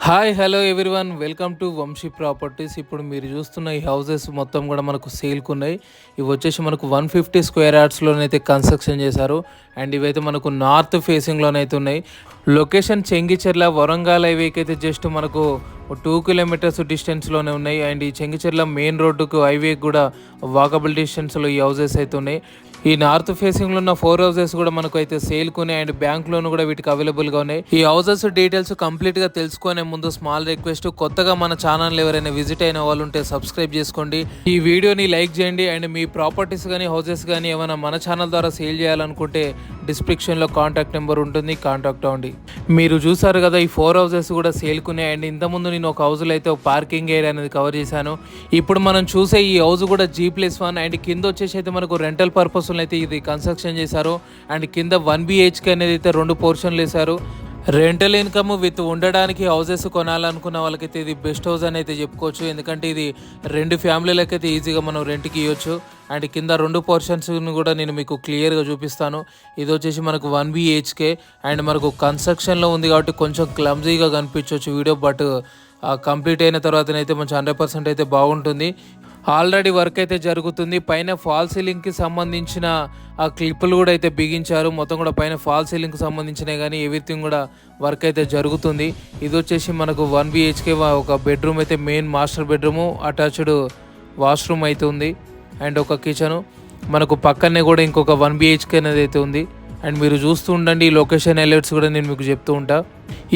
Hi hello everyone welcome to Vamshi properties. ఇప్పుడు మీరు చూస్తున్న ఈ హౌసెస్ మొత్తం కూడా మనకు సేల్కి ఉన్నాయి. ఇవి వచ్చేసి మనకు 150 స్క్వేర్ యార్డ్స్లోనైతే కన్స్ట్రక్షన్ చేశారు. అండ్ ఇవైతే మనకు నార్త్ ఫేసింగ్లోనైతే ఉన్నాయి. లొకేషన్ చెంగిచెర్ల వరంగల్ హైవేకి అయితే జస్ట్ మనకు 2 కిలోమీటర్స్ డిస్టెన్స్లోనే ఉన్నాయి. అండ్ ఈ చెంగిచెర్ల మెయిన్ రోడ్డుకు హైవేకి కూడా వాకబుల్ డిస్టెన్స్లో ఈ హౌసెస్ అయితే ఉన్నాయి. ఈ నార్త్ ఫేసింగ్లో ఉన్న 4 హౌసెస్ కూడా మనకు అయితే సేల్ కొని అండ్ బ్యాంక్ లోన్ కూడా వీటికి అవైలబుల్గా ఉన్నాయి. ఈ హౌసెస్ డీటెయిల్స్ కంప్లీట్గా తెలుసుకునే ముందు స్మాల్ రిక్వెస్ట్, కొత్తగా మన ఛానల్ ఎవరైనా విజిట్ అయిన వాళ్ళు ఉంటే సబ్స్క్రైబ్ చేసుకోండి, ఈ వీడియోని లైక్ చేయండి. అండ్ మీ ప్రాపర్టీస్ కానీ హౌసెస్ కానీ ఏమైనా మన ఛానల్ ద్వారా సేల్ చేయాలనుకుంటే డిస్క్రిప్షన్లో కాంటాక్ట్ నెంబర్ ఉంటుంది, కాంటాక్ట్ అవ్వండి. మీరు చూసారు కదా ఈ 4 హౌసెస్ కూడా సేల్ కొని. అండ్ ఇంతకుముందు నేను ఒక హౌస్లో అయితే ఒక పార్కింగ్ ఏరియా అనేది కవర్ చేశాను. ఇప్పుడు మనం చూసే ఈ హౌస్ కూడా G+1 అండ్ కింద వచ్చేసి అయితే మనకు రెంటల్ పర్పస్ అయితే ఇది కన్స్ట్రక్షన్ చేశారు. అండ్ కింద 1 BHK అనేది అయితే 2 పోర్షన్లు వేశారు. రెంటల్ ఇన్కమ్ విత్ ఉండడానికి హౌసెస్ కొనాలనుకున్న వాళ్ళకైతే ఇది బెస్ట్ హౌస్ అని అయితే చెప్పుకోవచ్చు. ఎందుకంటే ఇది 2 ఫ్యామిలీలకి అయితే ఈజీగా మనం రెంట్కి ఇవ్వచ్చు. అండ్ కింద 2 పోర్షన్స్ని కూడా నేను మీకు క్లియర్గా చూపిస్తాను. ఇది వచ్చేసి మనకు 1 BHK అండ్ మనకు కన్స్ట్రక్షన్లో ఉంది కాబట్టి కొంచెం క్లమ్జీగా కనిపించవచ్చు వీడియో, బట్ కంప్లీట్ అయిన తర్వాతనైతే మంచి 100% అయితే బాగుంటుంది. ఆల్రెడీ వర్క్ అయితే జరుగుతుంది. పైన ఫాల్ సీలింగ్కి సంబంధించిన ఆ క్లిప్పులు కూడా అయితే బిగించారు. మొత్తం కూడా పైన ఫాల్ సీలింగ్కి సంబంధించినవి కానీ ఎవ్రీథింగ్ కూడా వర్క్ అయితే జరుగుతుంది. ఇది వచ్చేసి మనకు 1 BHK ఒక బెడ్రూమ్ అయితే, main master bedroom, attached washroom అయితే ఉంది అండ్ ఒక కిచెను. మనకు పక్కనే కూడా ఇంకొక 1 BHK అనేది అయితే ఉంది. అండ్ మీరు చూస్తూ ఉండండి, ఈ లొకేషన్ హైలైట్స్ కూడా నేను మీకు చెప్తూ ఉంటా.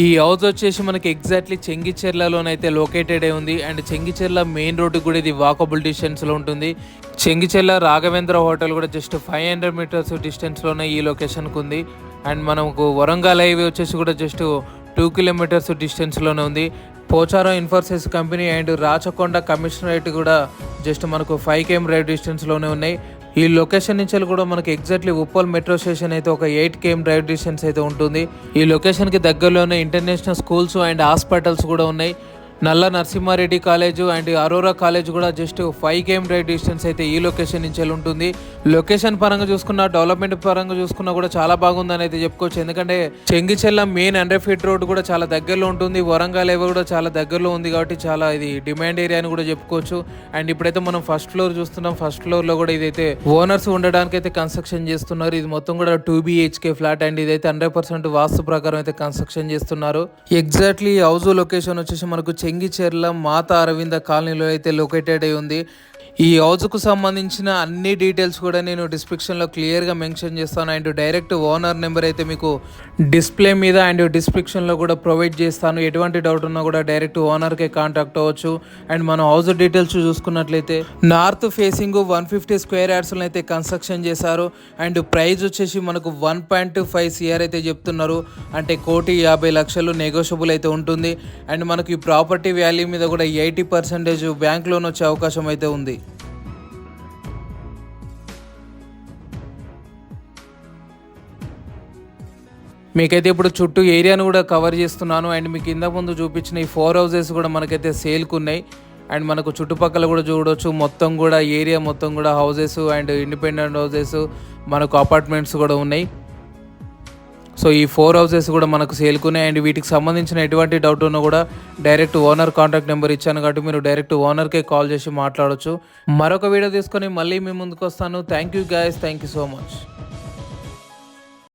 ఈ హౌస్ వచ్చేసి మనకి ఎగ్జాక్ట్లీ చెంగిచెర్లలోనైతే లొకేటెడ్ అయి ఉంది. అండ్ చెంగిచెర్ల మెయిన్ రోడ్డు కూడా ఇది వాకబుల్ డిస్టెన్స్లో ఉంటుంది. చెంగిచెర్ల రాఘవేంద్ర హోటల్ కూడా జస్ట్ 500 మీటర్స్ డిస్టెన్స్లోనే ఈ లొకేషన్కి ఉంది. అండ్ మనకు వరంగల్ హైవే వచ్చేసి కూడా జస్ట్ 2 కిలోమీటర్స్ డిస్టెన్స్లోనే ఉంది. Pocharam Infosys company and Rachakonda commissionerate కూడా జస్ట్ మనకు 5 km డ్రైవ్ డిస్టెన్స్లోనే ఉన్నాయి. ఈ లొకేషన్ నుంచి కూడా మనకి ఎగ్జాక్ట్లీ ఉప్పల్ మెట్రో స్టేషన్ అయితే ఒక 8 km డ్రైవ్ డిస్టెన్స్ అయితే ఉంటుంది. ఈ లొకేషన్కి దగ్గరలోనే ఇంటర్నేషనల్ స్కూల్స్ అండ్ హాస్పిటల్స్ కూడా ఉన్నాయి. Nalla Narasimha Reddy college and Aurora college కూడా జస్ట్ 5 km డ్రైవ్ డిస్టెన్స్ అయితే ఈ లొకేషన్ నుంచి ఉంటుంది. లొకేషన్ పరంగా చూసుకున్న, డెవలప్మెంట్ పరంగా చూసుకున్నా కూడా చాలా బాగుందని అయితే చెప్పుకోవచ్చు. ఎందుకంటే చెంగిచెర్ల మెయిన్ 100 ఫీట్ రోడ్ కూడా చాలా దగ్గరలో ఉంటుంది. వరంగల్ హైవే కూడా చాలా దగ్గరలో ఉంది కాబట్టి చాలా ఇది డిమాండ్ ఏరియా అని కూడా చెప్పుకోవచ్చు. అండ్ ఇప్పుడైతే మనం ఫస్ట్ ఫ్లోర్ చూస్తున్నాం. ఫస్ట్ ఫ్లోర్లో కూడా ఇదైతే ఓనర్స్ ఉండడానికి అయితే కన్స్ట్రక్షన్ చేస్తున్నారు. ఇది మొత్తం కూడా 2 BHK ఫ్లాట్ అండ్ ఇదైతే 100% వాస్తు ప్రకారం అయితే కన్స్ట్రక్షన్ చేస్తున్నారు. ఎగ్జాక్ట్లీ హౌస్ లొకేషన్ వచ్చేసి మనకు చెంగిచెర్ల మాతా అరవింద కాలనీలో అయితే లొకేటెడ్ అయి ఉంది. ఈ హౌస్కు సంబంధించిన అన్ని డీటెయిల్స్ కూడా నేను డిస్క్రిప్షన్లో క్లియర్గా మెన్షన్ చేస్తాను. అండ్ డైరెక్ట్ ఓనర్ నెంబర్ అయితే మీకు డిస్ప్లే మీద అండ్ డిస్క్రిప్షన్లో కూడా ప్రొవైడ్ చేస్తాను. ఎటువంటి డౌట్ ఉన్నా కూడా డైరెక్ట్ ఓనర్కే కాంటాక్ట్ అవ్వచ్చు. అండ్ మనం హౌస్ డీటెయిల్స్ చూసుకున్నట్లయితే నార్త్ ఫేసింగ్ 150 స్క్వేర్ యార్డ్స్లో అయితే కన్స్ట్రక్షన్ చేశారు. అండ్ ప్రైస్ వచ్చేసి మనకు 1.5 CR అయితే చెప్తున్నారు. అంటే 1,50,00,000 నెగోషియబుల్ అయితే ఉంటుంది. అండ్ మనకు ఈ ప్రాపర్టీ వాల్యూ మీద కూడా 80% బ్యాంక్ లోన్ వచ్చే అవకాశం అయితే ఉంది. మీకైతే ఇప్పుడు చుట్టూ ఏరియాను కూడా కవర్ చేస్తున్నాను. అండ్ మీకు ఇంత ముందు చూపించిన ఈ 4 హౌసెస్ కూడా మనకైతే సేల్కి ఉన్నాయి. అండ్ మనకు చుట్టుపక్కల కూడా చూడవచ్చు, మొత్తం కూడా ఏరియా మొత్తం కూడా హౌసెస్ అండ్ ఇండిపెండెంట్ హౌసెస్, మనకు అపార్ట్మెంట్స్ కూడా ఉన్నాయి. సో ఈ 4 హౌసెస్ కూడా మనకు సేల్కున్నాయి. అండ్ వీటికి సంబంధించిన ఎటువంటి డౌట్ ఉన్నా కూడా డైరెక్ట్ ఓనర్ కాంటాక్ట్ నెంబర్ ఇచ్చాను కాబట్టి మీరు డైరెక్ట్ ఓనర్కే కాల్ చేసి మాట్లాడవచ్చు. మరొక వీడియో తీసుకొని మళ్ళీ మీ ముందుకు వస్తాను. Thank you guys, thank you so much.